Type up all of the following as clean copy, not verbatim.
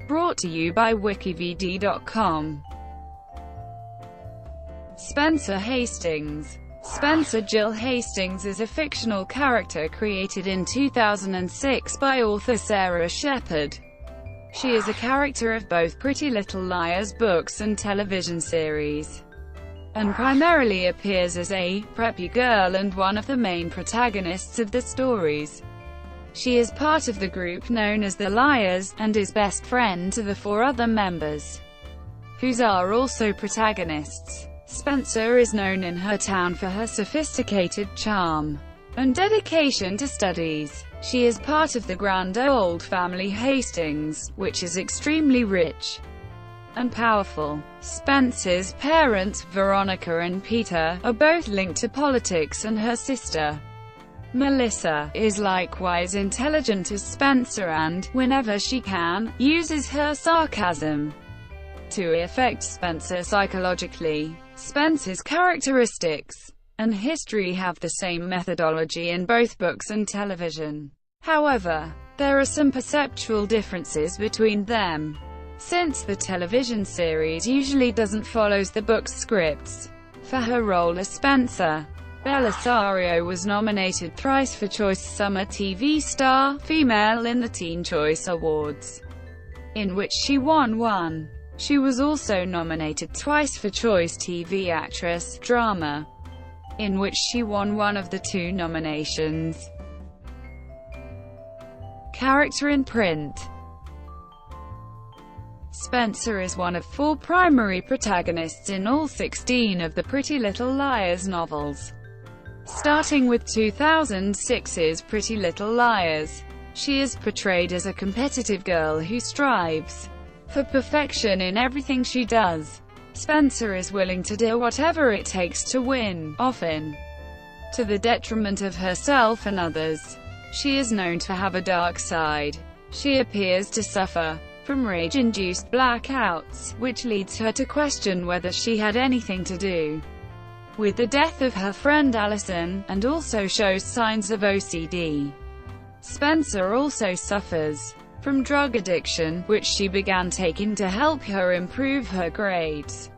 Brought to you by WikiVidi.com. Spencer Hastings. Spencer Jill Hastings is a fictional character created in 2006 by author Sara Shepard. She is a character of both Pretty Little Liars books and television series, and primarily appears as a preppy girl and one of the main protagonists of the stories. She is part of the group known as the Liars, and is best friend to the four other members, who are also protagonists. Spencer is known in her town for her sophisticated charm and dedication to studies. She is part of the grand old family Hastings, which is extremely rich and powerful. Spencer's parents, Veronica and Peter, are both linked to politics, and her sister, Melissa, is likewise intelligent as Spencer and, whenever she can, uses her sarcasm to affect Spencer psychologically. Spencer's characteristics and history have the same methodology in both books and television. However, there are some perceptual differences between them, since the television series usually doesn't follow the book's scripts. For her role as Spencer, Belisario was nominated thrice for Choice Summer TV Star Female in the Teen Choice Awards, in which she won one. She was also nominated twice for Choice TV Actress Drama, in which she won one of the two nominations. Character in print. Spencer is one of four primary protagonists in all 16 of the Pretty Little Liars novels. Starting with 2006's Pretty Little Liars, she is portrayed as a competitive girl who strives for perfection in everything she does. Spencer is willing to do whatever it takes to win, often to the detriment of herself and others. She is known to have a dark side. She appears to suffer from rage-induced blackouts, which leads her to question whether she had anything to do with the death of her friend Allison, and also shows signs of OCD. Spencer also suffers from drug addiction, which she began taking to help her improve her grades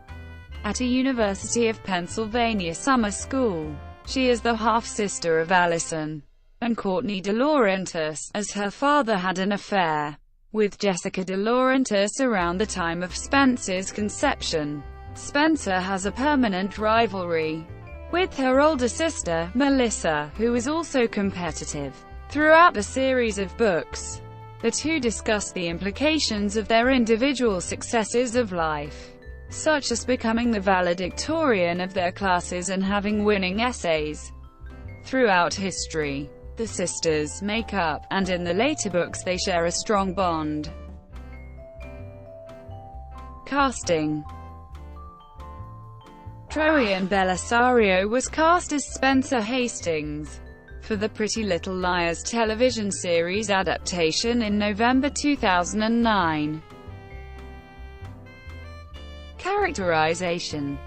at a University of Pennsylvania summer school. She is the half-sister of Allison and Courtney De Laurentiis, as her father had an affair with Jessica De Laurentiis around the time of Spencer's conception. Spencer has a permanent rivalry with her older sister, Melissa, who is also competitive. Throughout the series of books, the two discuss the implications of their individual successes of life, such as becoming the valedictorian of their classes and having winning essays. Throughout history, the sisters make up, and in the later books they share a strong bond. Casting. Troian Belisario was cast as Spencer Hastings for the Pretty Little Liars television series adaptation in November 2009. Characterization.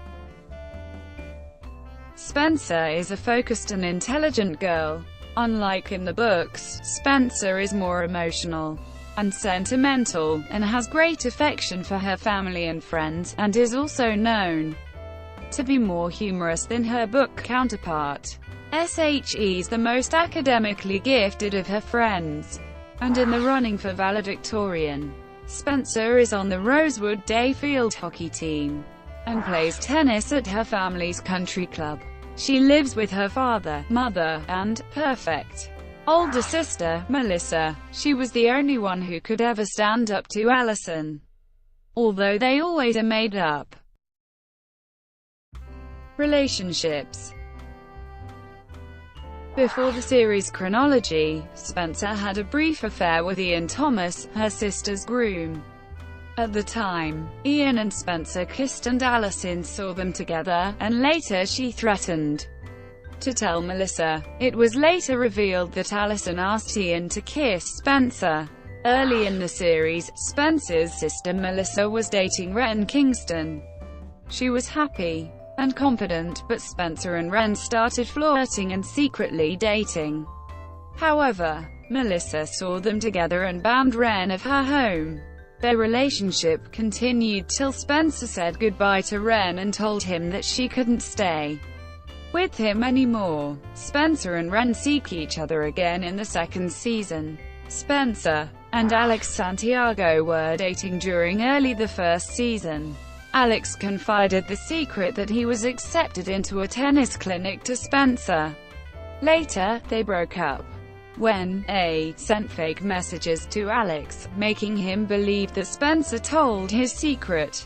Spencer is a focused and intelligent girl. Unlike in the books, Spencer is more emotional and sentimental, and has great affection for her family and friends, and is also known to be more humorous than her book counterpart. She is the most academically gifted of her friends, and in the running for valedictorian. Spencer is on the Rosewood Day field hockey team, and plays tennis at her family's country club. She lives with her father, mother, and perfect older sister, Melissa. She was the only one who could ever stand up to Allison, although they always are made up. Relationships. Before the series chronology, Spencer had a brief affair with Ian Thomas, her sister's groom. At the time, Ian and Spencer kissed and Allison saw them together, and later she threatened to tell Melissa. It was later revealed that Allison asked Ian to kiss Spencer. Early in the series, Spencer's sister Melissa was dating Ren Kingston. She was happy and confident, but Spencer and Ren started flirting and secretly dating. However, Melissa saw them together and banned Ren of her home. Their relationship continued till Spencer said goodbye to Ren and told him that she couldn't stay with him anymore. Spencer and Ren seek each other again in the second season. Spencer and Alex Santiago were dating during the first season. Alex confided the secret that he was accepted into a tennis clinic to Spencer. Later, they broke up when A sent fake messages to Alex, making him believe that Spencer told his secret.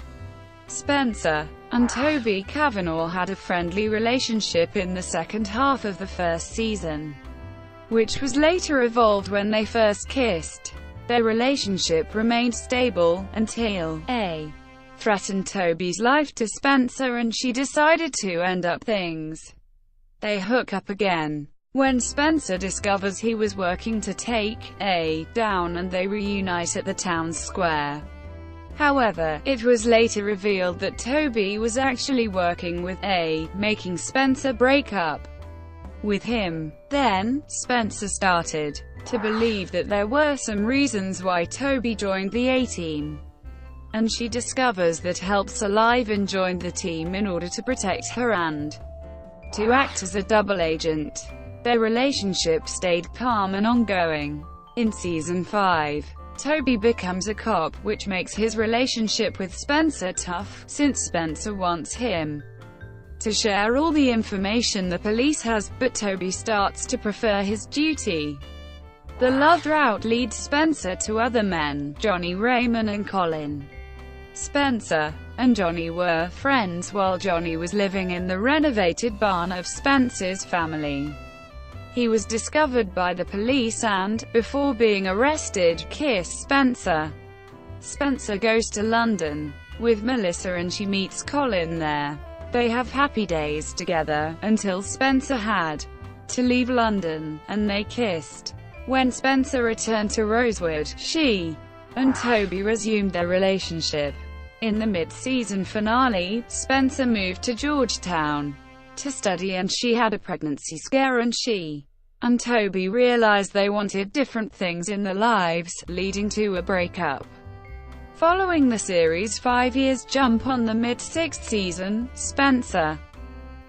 Spencer and Toby Cavanaugh had a friendly relationship in the second half of the first season, which was later evolved when they first kissed. Their relationship remained stable, until A threatened Toby's life to Spencer and she decided to end up things. They hook up again when Spencer discovers he was working to take A down, and they reunite at the town square. However, it was later revealed that Toby was actually working with A, making Spencer break up with him. Then, Spencer started to believe that there were some reasons why Toby joined the A-team, and she discovers that helps Alive joined the team in order to protect her and to act as a double agent. Their relationship stayed calm and ongoing. In Season 5, Toby becomes a cop, which makes his relationship with Spencer tough, since Spencer wants him to share all the information the police has, but Toby starts to prefer his duty. The love drought leads Spencer to other men, Johnny Raymond and Colin. Spencer and Johnny were friends while Johnny was living in the renovated barn of Spencer's family. He was discovered by the police and, before being arrested, kissed Spencer. Spencer goes to London with Melissa and she meets Colin there. They have happy days together, until Spencer had to leave London, and they kissed. When Spencer returned to Rosewood, she and Toby resumed their relationship. In the mid-season finale, Spencer moved to Georgetown to study and she had a pregnancy scare, and she and Toby realized they wanted different things in their lives, leading to a breakup. Following the series' 5 years jump on the mid-sixth season, Spencer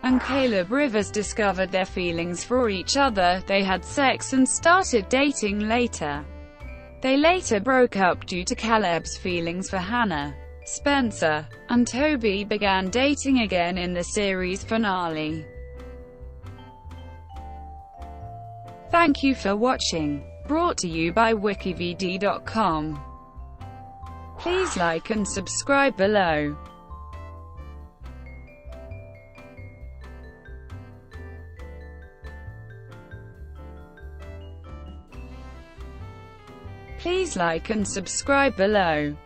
and Caleb Rivers discovered their feelings for each other, they had sex and started dating later. They later broke up due to Caleb's feelings for Hannah. Spencer and Toby began dating again in the series finale. Thank you for watching. Brought to you by WikiVidi.com. Please like and subscribe below. Please like and subscribe below.